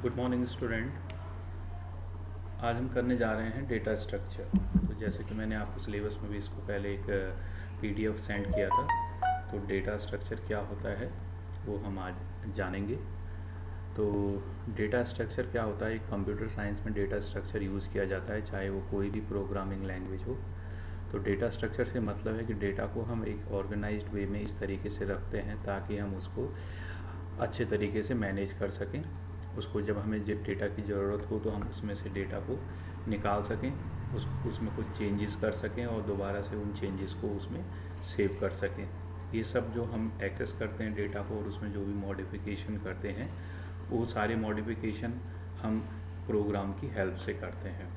Good morning student. आज हम करने जा रहे हैं डेटा स्ट्रक्चर। तो जैसे कि मैंने आपको सिलेबस में भी इसको पहले एक पीडीएफ सेंड किया था, तो डेटा स्ट्रक्चर क्या होता है वो हम आज जानेंगे। तो डेटा स्ट्रक्चर क्या होता है, एक कंप्यूटर साइंस में डेटा स्ट्रक्चर यूज़ किया जाता है, चाहे वो कोई भी प्रोग्रामिंग लैंग्वेज हो। तो डेटा स्ट्रक्चर से मतलब है कि डेटा को हम एक ऑर्गेनाइज्ड वे में इस तरीके से रखते हैं ताकि हम उसको अच्छे तरीके से मैनेज कर सकें। उसको जब हमें डेटा की ज़रूरत हो तो हम उसमें से डेटा को निकाल सकें, उसमें कुछ चेंजेस कर सकें और दोबारा से उन चेंजेस को उसमें सेव कर सकें। ये सब जो हम एक्सेस करते हैं डेटा को और उसमें जो भी मॉडिफिकेशन करते हैं, वो सारे मॉडिफिकेशन हम प्रोग्राम की हेल्प से करते हैं।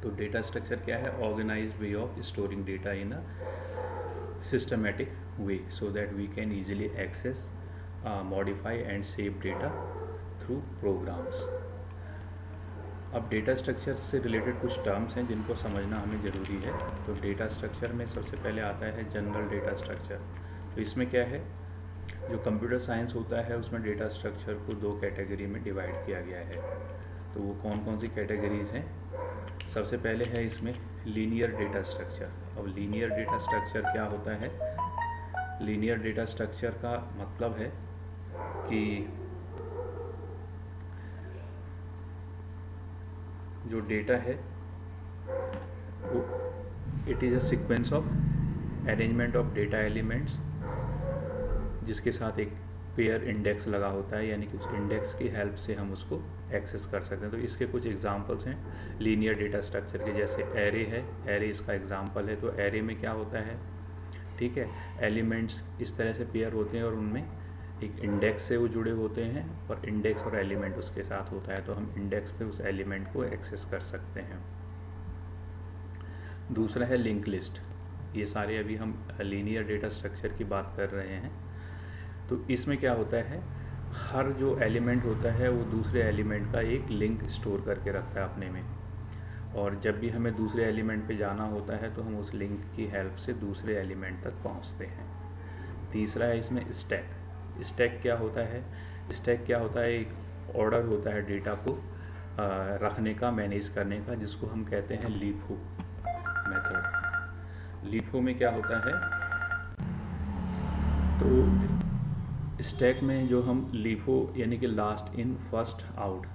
तो डेटा स्ट्रक्चर क्या है? Organized way of storing data in a systematic way so that we can easily access, modify and save data through programs. अब डेटा स्ट्रक्चर से रिलेटेड कुछ टर्म्स हैं जिनको समझना हमें ज़रूरी है। तो डेटा स्ट्रक्चर में सबसे पहले आता है जनरल डेटा स्ट्रक्चर। तो इसमें क्या है, जो कंप्यूटर साइंस होता है उसमें डेटा स्ट्रक्चर को दो कैटेगरी में डिवाइड किया गया है। तो वो कौन कौन सी कैटेगरीज हैं? सबसे पहले है इसमें लीनियर डेटा स्ट्रक्चर। अब लीनियर डेटा स्ट्रक्चर क्या होता है? लीनियर डेटा स्ट्रक्चर का मतलब है कि जो डेटा है वो it is a sequence of arrangement of data elements जिसके साथ एक पेयर इंडेक्स लगा होता है, यानी कि उस इंडेक्स की हेल्प से हम उसको एक्सेस कर सकते हैं। तो इसके कुछ एग्जांपल्स हैं लीनियर डेटा स्ट्रक्चर के, जैसे एरे है, एरे इसका एग्जांपल है। तो एरे में क्या होता है, ठीक है, एलिमेंट्स इस तरह से पेयर होते हैं और उनमें एक इंडेक्स से वो जुड़े होते हैं और इंडेक्स और एलिमेंट उसके साथ होता है, तो हम इंडेक्स पे उस एलिमेंट को एक्सेस कर सकते हैं। दूसरा है लिंक लिस्ट। ये सारे अभी हम लीनियर डेटा स्ट्रक्चर की बात कर रहे हैं। तो इसमें क्या होता है, हर जो एलिमेंट होता है वो दूसरे एलिमेंट का एक लिंक स्टोर करके रखता है अपने में, और जब भी हमें दूसरे एलिमेंट पे जाना होता है तो हम उस लिंक की हेल्प से दूसरे एलिमेंट तक पहुंचते हैं। तीसरा है इसमें स्टैक। स्टैक क्या होता है? स्टैक क्या होता है, एक ऑर्डर होता है डेटा को रखने का, मैनेज करने का, जिसको हम कहते हैं लीफो मेथड। लीफो में क्या होता है, तो स्टैक में जो हम लीफो यानी कि लास्ट इन फर्स्ट आउट,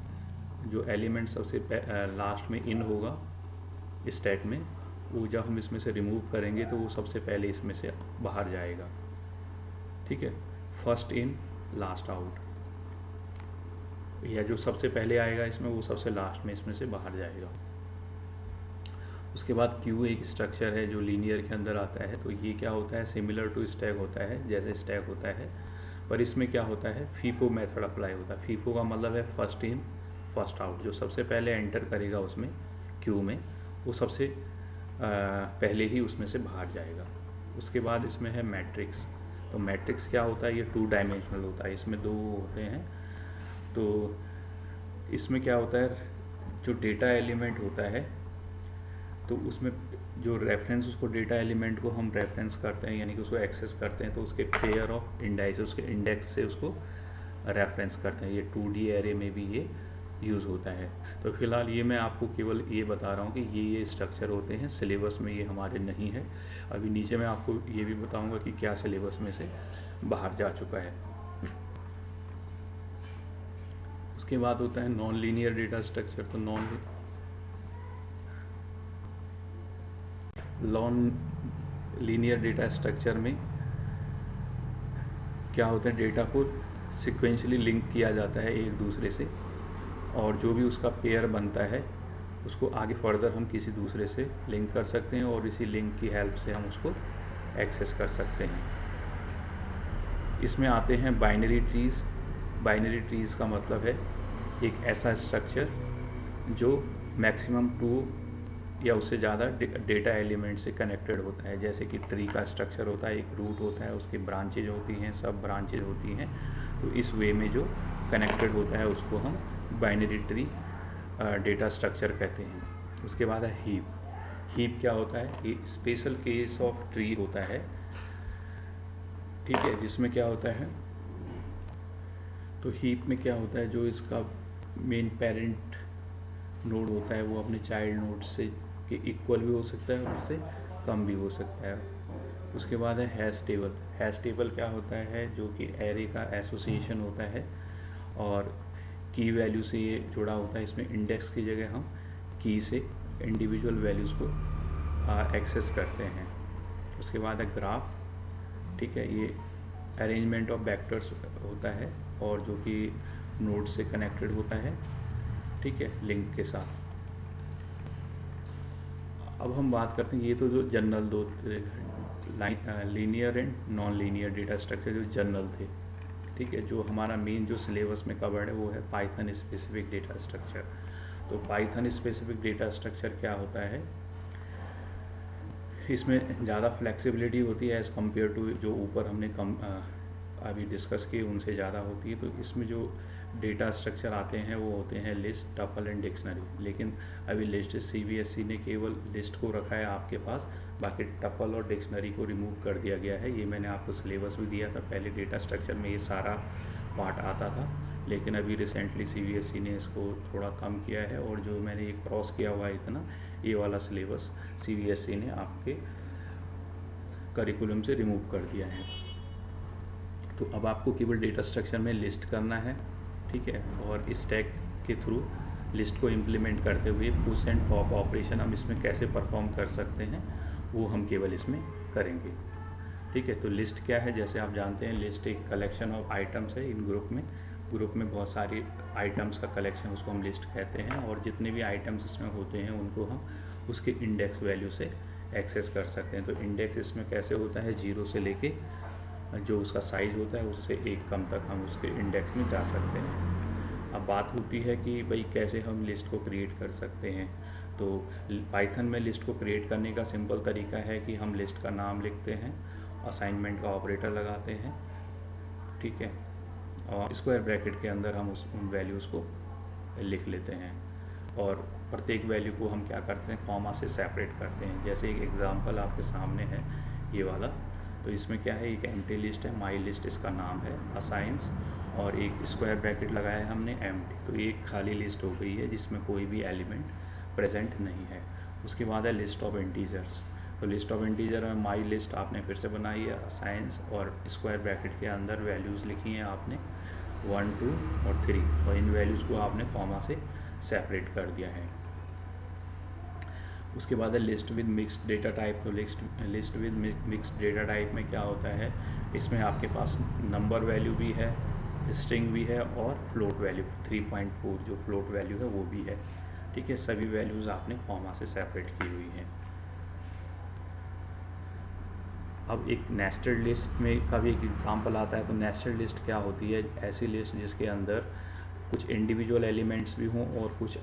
जो एलिमेंट सबसे लास्ट में इन होगा स्टैक में, वो जब हम इसमें से रिमूव करेंगे तो वो सबसे पहले इसमें से बाहर जाएगा, ठीक है, फर्स्ट इन लास्ट आउट, या जो सबसे पहले आएगा इसमें वो सबसे लास्ट में इसमें से बाहर जाएगा। उसके बाद क्यू एक स्ट्रक्चर है जो लीनियर के अंदर आता है। तो ये क्या होता है, सिमिलर टू स्टैक होता है, जैसे स्टैक होता है, पर इसमें क्या होता है, फीफो मेथड अप्लाई होता है। फीफो का मतलब है फर्स्ट इन फर्स्ट आउट, जो सबसे पहले एंटर करेगा उसमें क्यू में वो सबसे पहले ही उसमें से बाहर जाएगा। उसके बाद इसमें है मैट्रिक्स। तो मैट्रिक्स क्या होता है, ये 2 डायमेंशनल होता है, इसमें दो होते हैं। तो इसमें क्या होता है, जो डेटा एलिमेंट होता है तो उसमें जो रेफरेंस, उसको डेटा एलिमेंट को हम रेफरेंस करते हैं यानी कि उसको एक्सेस करते हैं, तो उसके पेयर ऑफ इंडेक्स, उसके इंडेक्स से उसको रेफरेंस करते हैं। ये 2D एरे में भी ये यूज़ होता है। तो फिलहाल ये मैं आपको केवल ये बता रहा हूँ कि ये स्ट्रक्चर होते हैं, सिलेबस में ये हमारे नहीं है। अभी नीचे मैं आपको ये भी बताऊँगा कि क्या सिलेबस में से बाहर जा चुका है। उसके बाद होता है नॉन लीनियर डेटा स्ट्रक्चर। तो नॉन लीनियर डेटा स्ट्रक्चर में क्या होता है, डेटा को सिक्वेंशली लिंक किया जाता है एक दूसरे से, और जो भी उसका पेयर बनता है उसको आगे फर्दर हम किसी दूसरे से लिंक कर सकते हैं और इसी लिंक की हेल्प से हम उसको एक्सेस कर सकते हैं। इसमें आते हैं बाइनरी ट्रीज़। बाइनरी ट्रीज़ का मतलब है एक ऐसा स्ट्रक्चर जो मैक्सिमम 2 या उससे ज़्यादा डेटा एलिमेंट से कनेक्टेड होता है। जैसे कि ट्री का स्ट्रक्चर होता है, एक रूट होता है, उसकी ब्रांचेज होती हैं, सब ब्रांचेज होती हैं। तो इस वे में जो कनेक्टेड होता है उसको हम बाइनरी ट्री डेटा स्ट्रक्चर कहते हैं। उसके बाद है हीप। हीप क्या होता है, ये स्पेशल केस ऑफ ट्री होता है, ठीक है, जिसमें क्या होता है, तो हीप में क्या होता है, जो इसका मेन पेरेंट नोड होता है वो अपने चाइल्ड नोड से के इक्वल भी हो सकता है और उससे कम भी हो सकता है। उसके बाद है हैश टेबल। हैश टेबल क्या होता है, जो कि एरे का एसोसिएशन होता है और की वैल्यू से ये जुड़ा होता है। इसमें इंडेक्स की जगह हम की से इंडिविजुअल वैल्यूज़ को एक्सेस करते हैं। उसके बाद है ग्राफ, ठीक है, ये अरेंजमेंट ऑफ वेक्टर्स होता है और जो कि नोड से कनेक्टेड होता है, ठीक है, लिंक के साथ। अब हम बात करते हैं, ये तो जो जनरल दो linear and non linear data structure जो जनरल थे, ठीक है। जो हमारा मेन जो सिलेबस में कवर्ड है वो है पाइथन स्पेसिफिक डेटा स्ट्रक्चर। तो पाइथन स्पेसिफिक डेटा स्ट्रक्चर क्या होता है, इसमें ज़्यादा फ्लेक्सिबिलिटी होती है एज़ कम्पेयर टू जो ऊपर हमने अभी डिस्कस किए उनसे ज़्यादा होती है। तो इसमें जो डेटा स्ट्रक्चर आते हैं वो होते हैं लिस्ट, टपल एंड डिक्शनरी। लेकिन अभी लिस्ट CBSE ने केवल लिस्ट को रखा है आपके पास, बाकी टपल और डिक्शनरी को रिमूव कर दिया गया है। ये मैंने आपको सिलेबस भी दिया था, पहले डेटा स्ट्रक्चर में ये सारा पार्ट आता था, लेकिन अभी रिसेंटली CBSE ने इसको थोड़ा कम किया है और जो मैंने ये क्रॉस किया हुआ है इतना, ये वाला सिलेबस CBSE ने आपके करिकुलम से रिमूव कर दिया है। तो अब आपको केवल डेटा स्ट्रक्चर में लिस्ट करना है, ठीक है, और स्टैक के थ्रू लिस्ट को इम्प्लीमेंट करते हुए पुश एंड पॉप ऑपरेशन हम इसमें कैसे परफॉर्म कर सकते हैं वो हम केवल इसमें करेंगे, ठीक है। तो लिस्ट क्या है, जैसे आप जानते हैं लिस्ट एक कलेक्शन ऑफ आइटम्स है। इन ग्रुप में बहुत सारी आइटम्स का कलेक्शन, उसको हम लिस्ट कहते हैं। और जितने भी आइटम्स इसमें होते हैं उनको हम उसके इंडेक्स वैल्यू से एक्सेस कर सकते हैं। तो इंडेक्स इसमें कैसे होता है, 0 से लेके जो उसका साइज़ होता है उससे 1 कम तक हम उसके इंडेक्स में जा सकते हैं। अब बात होती है कि भाई कैसे हम लिस्ट को क्रिएट कर सकते हैं। तो पाइथन में लिस्ट को क्रिएट करने का सिंपल तरीका है कि हम लिस्ट का नाम लिखते हैं, असाइनमेंट का ऑपरेटर लगाते हैं, ठीक है, और स्क्वायर ब्रैकेट के अंदर हम उन वैल्यूज़ को लिख लेते हैं और प्रत्येक वैल्यू को हम क्या करते हैं, कॉमा से सेपरेट करते हैं। जैसे एक एग्जांपल आपके सामने है ये वाला, तो इसमें क्या है, एक एम्प्टी लिस्ट है, माई लिस्ट इसका नाम है, असाइंस, और एक स्क्वायर ब्रैकेट लगाया है हमने एम्प्टी। तो एक खाली लिस्ट हो गई है जिसमें कोई भी एलिमेंट प्रेजेंट नहीं है। उसके बाद है लिस्ट ऑफ इंटीजर्स। तो लिस्ट ऑफ इंटीजर में माई लिस्ट आपने फिर से बनाई है, असाइंस, और स्क्वायर ब्रैकेट के अंदर वैल्यूज़ लिखी हैं आपने 1, 2 और 3, और इन वैल्यूज़ को आपने कॉमा से सेपरेट कर दिया है। उसके बाद है list with mixed data type. तो list with mixed data type में क्या होता है, इसमें आपके पास नंबर वैल्यू भी है, स्ट्रिंग भी है और फ्लोट वैल्यू 3.4 जो फ्लोट वैल्यू है वो भी है, ठीक है। सभी वैल्यूज़ आपने कॉमा से सेपरेट की हुई हैं। अब एक नेस्टेड लिस्ट में का भी एक एग्जांपल आता है। तो नेस्टेड लिस्ट क्या होती है, ऐसी लिस्ट जिसके अंदर कुछ इंडिविजुअल एलिमेंट्स भी हों और कुछ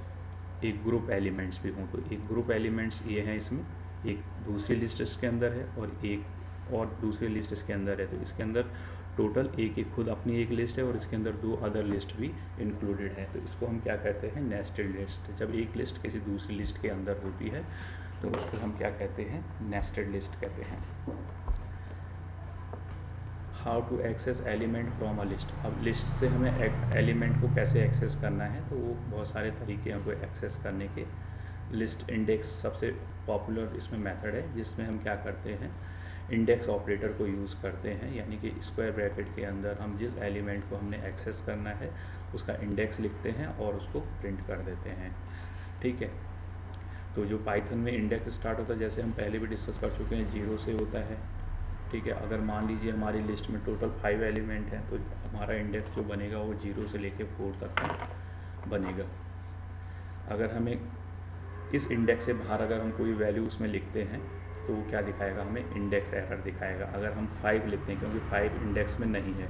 एक ग्रुप एलिमेंट्स भी हों। तो एक ग्रुप एलिमेंट्स ये हैं, इसमें एक दूसरी लिस्ट इसके अंदर है और एक और दूसरी लिस्ट इसके अंदर है। तो इसके अंदर टोटल एक खुद अपनी एक लिस्ट है और इसके अंदर 2 अदर लिस्ट भी इंक्लूडेड है। तो इसको हम क्या कहते हैं, नेस्टेड लिस्ट। जब एक लिस्ट किसी दूसरी लिस्ट के अंदर होती है तो उसको हम क्या कहते हैं, नेस्टेड लिस्ट कहते हैं। How to access element from a list. अब लिस्ट से हमें एलिमेंट को कैसे एक्सेस करना है, तो वो बहुत सारे तरीके हैं उनको एक्सेस करने के। लिस्ट इंडेक्स सबसे पॉपुलर इसमें मेथड है, जिसमें हम क्या करते हैं, इंडेक्स ऑपरेटर को यूज़ करते हैं। यानी कि स्क्वायर ब्रैकेट के अंदर हम जिस एलिमेंट को हमने एक्सेस करना है उसका इंडेक्स लिखते हैं और उसको प्रिंट कर देते हैं, ठीक है। तो जो पाइथन में इंडेक्स स्टार्ट होता है, जैसे हम पहले भी डिस्कस कर चुके हैं, 0 से होता है, ठीक है। अगर मान लीजिए हमारी लिस्ट में टोटल 5 एलिमेंट हैं तो हमारा इंडेक्स जो बनेगा वो 0 से लेके 4 तक का बनेगा। अगर हमें इस इंडेक्स से बाहर अगर हम कोई वैल्यू उसमें लिखते हैं तो वो क्या दिखाएगा, हमें इंडेक्स एरर दिखाएगा। अगर हम 5 लिखते हैं, क्योंकि 5 इंडेक्स में नहीं है,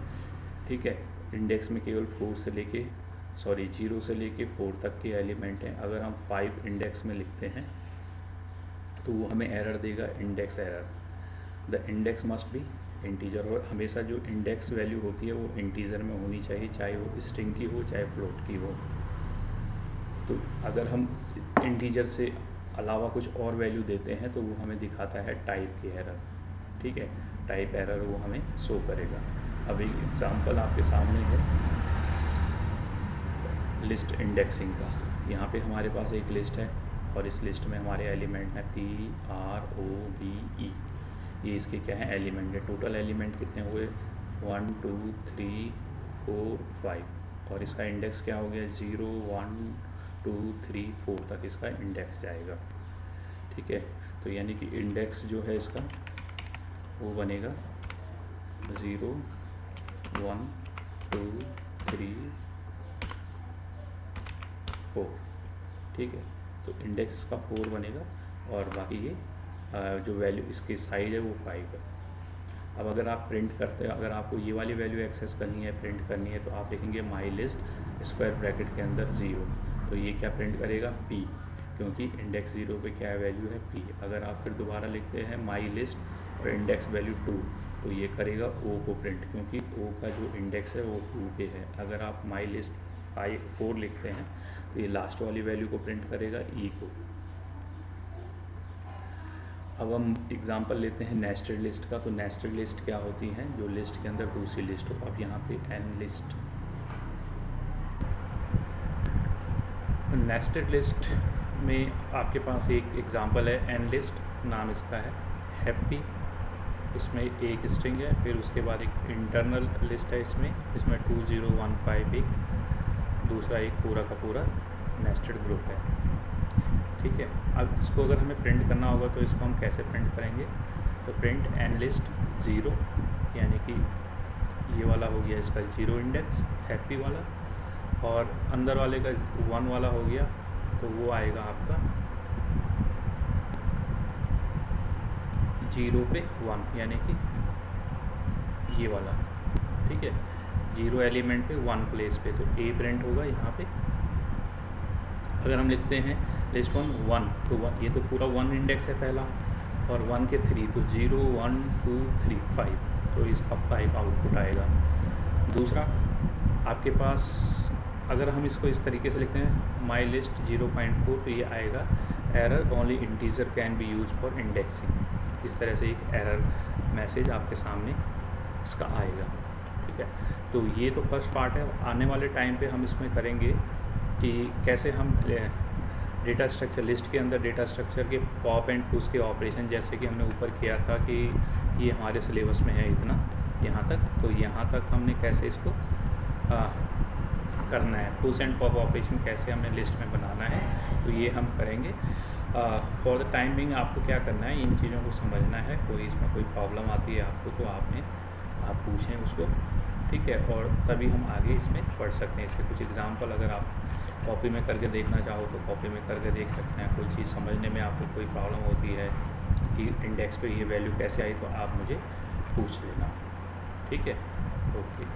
ठीक है, इंडेक्स में केवल 0 से लेके 4 तक के एलिमेंट हैं। अगर हम 5 इंडेक्स में लिखते हैं तो वो हमें एरर देगा, index error. The index must be integer. और हमेशा जो इंडेक्स वैल्यू होती है वो इंटीजर में होनी चाहिए, चाहे वो स्ट्रिंग की हो चाहे फ्लोट की हो। तो अगर हम इंटीजर से अलावा कुछ और वैल्यू देते हैं तो वो हमें दिखाता है टाइप की एरर, ठीक है, टाइप एरर वो हमें शो करेगा। अब एक एग्जांपल आपके सामने है, लिस्ट इंडेक्सिंग का। यहाँ पे हमारे पास एक लिस्ट है और इस लिस्ट में हमारे एलिमेंट हैं PROBE। ये इसके क्या है, एलिमेंट है। टोटल एलिमेंट कितने हुए, 1 2 3 4 5 और इसका इंडेक्स क्या हो गया, 0 1 2 3 4 तक इसका इंडेक्स जाएगा। ठीक है, तो यानी कि इंडेक्स जो है इसका वो बनेगा 0 1 2 3 4। ठीक है, तो इंडेक्स का 4 बनेगा और बाकी ये जो वैल्यू इसकी साइज है वो 5 है। अब अगर आप प्रिंट करते हैं, अगर आपको ये वाली वैल्यू एक्सेस करनी है, प्रिंट करनी है, तो आप लिखेंगे माई लिस्ट स्क्वायर ब्रैकेट के अंदर 0। तो ये क्या प्रिंट करेगा, P, क्योंकि इंडेक्स 0 पे क्या वैल्यू है, P। अगर आप फिर दोबारा लिखते हैं माई लिस्ट और इंडेक्स वैल्यू 2, तो ये करेगा O को प्रिंट, क्योंकि O का जो इंडेक्स है वो 2 पे है। अगर आप माई लिस्ट 4 लिखते हैं तो ये लास्ट वाली वैल्यू को प्रिंट करेगा, E को। अब हम एग्जांपल लेते हैं नेस्टेड लिस्ट का। तो नेस्टेड लिस्ट क्या होती हैं, जो लिस्ट के अंदर दूसरी लिस्ट हो। अब यहाँ पे n लिस्ट, नेस्टेड लिस्ट में आपके पास एक एग्जांपल है n लिस्ट, नाम इसका है हैप्पी। इसमें एक स्ट्रिंग है, फिर उसके बाद एक इंटरनल लिस्ट है इसमें 2015 एक, दूसरा एक पूरा का पूरा नेस्टेड ग्रुप है। ठीक है, अब इसको अगर हमें प्रिंट करना होगा तो इसको हम कैसे प्रिंट करेंगे, तो प्रिंट n लिस्ट 0, यानी कि ये वाला हो गया इसका 0 इंडेक्स हैप्पी वाला, और अंदर वाले का 1 वाला हो गया, तो वो आएगा आपका 0 पे 1, यानी कि ये वाला। ठीक है, 0 एलिमेंट पे 1 प्लेस पे, तो A प्रिंट होगा यहाँ पे। अगर हम लिखते हैं लिस्ट 1 तो ये तो पूरा 1 इंडेक्स है पहला, और 1 के 3, तो 0 1 2 3 5, तो इसका 5 आउटपुट आएगा। दूसरा आपके पास अगर हम इसको इस तरीके से लिखते हैं माई लिस्ट 0.4, तो ये आएगा error only integer can be use for indexing. इस तरह से एक एरर मैसेज आपके सामने इसका आएगा। ठीक है, तो ये तो फर्स्ट पार्ट है। आने वाले टाइम पे हम इसमें करेंगे कि कैसे हम डेटा स्ट्रक्चर, लिस्ट के अंदर डेटा स्ट्रक्चर के पॉप एंड पुश के ऑपरेशन, जैसे कि हमने ऊपर किया था कि ये हमारे सिलेबस में है इतना यहाँ तक, तो यहाँ तक हमने कैसे इसको करना है, पुश एंड पॉप ऑपरेशन कैसे हमें लिस्ट में बनाना है, तो ये हम करेंगे। फॉर द टाइम बिंग आपको क्या करना है, इन चीज़ों को समझना है। कोई इसमें कोई प्रॉब्लम आती है आपको तो आप पूछें उसको। ठीक है, और तभी हम आगे इसमें पढ़ सकते हैं। इसके कुछ एग्जांपल अगर आप कॉपी में करके देखना चाहो तो कॉपी में करके देख सकते हैं। कोई चीज़ समझने में आपको कोई प्रॉब्लम होती है कि इंडेक्स पे ये वैल्यू कैसे आई, तो आप मुझे पूछ लेना। ठीक है, ओके।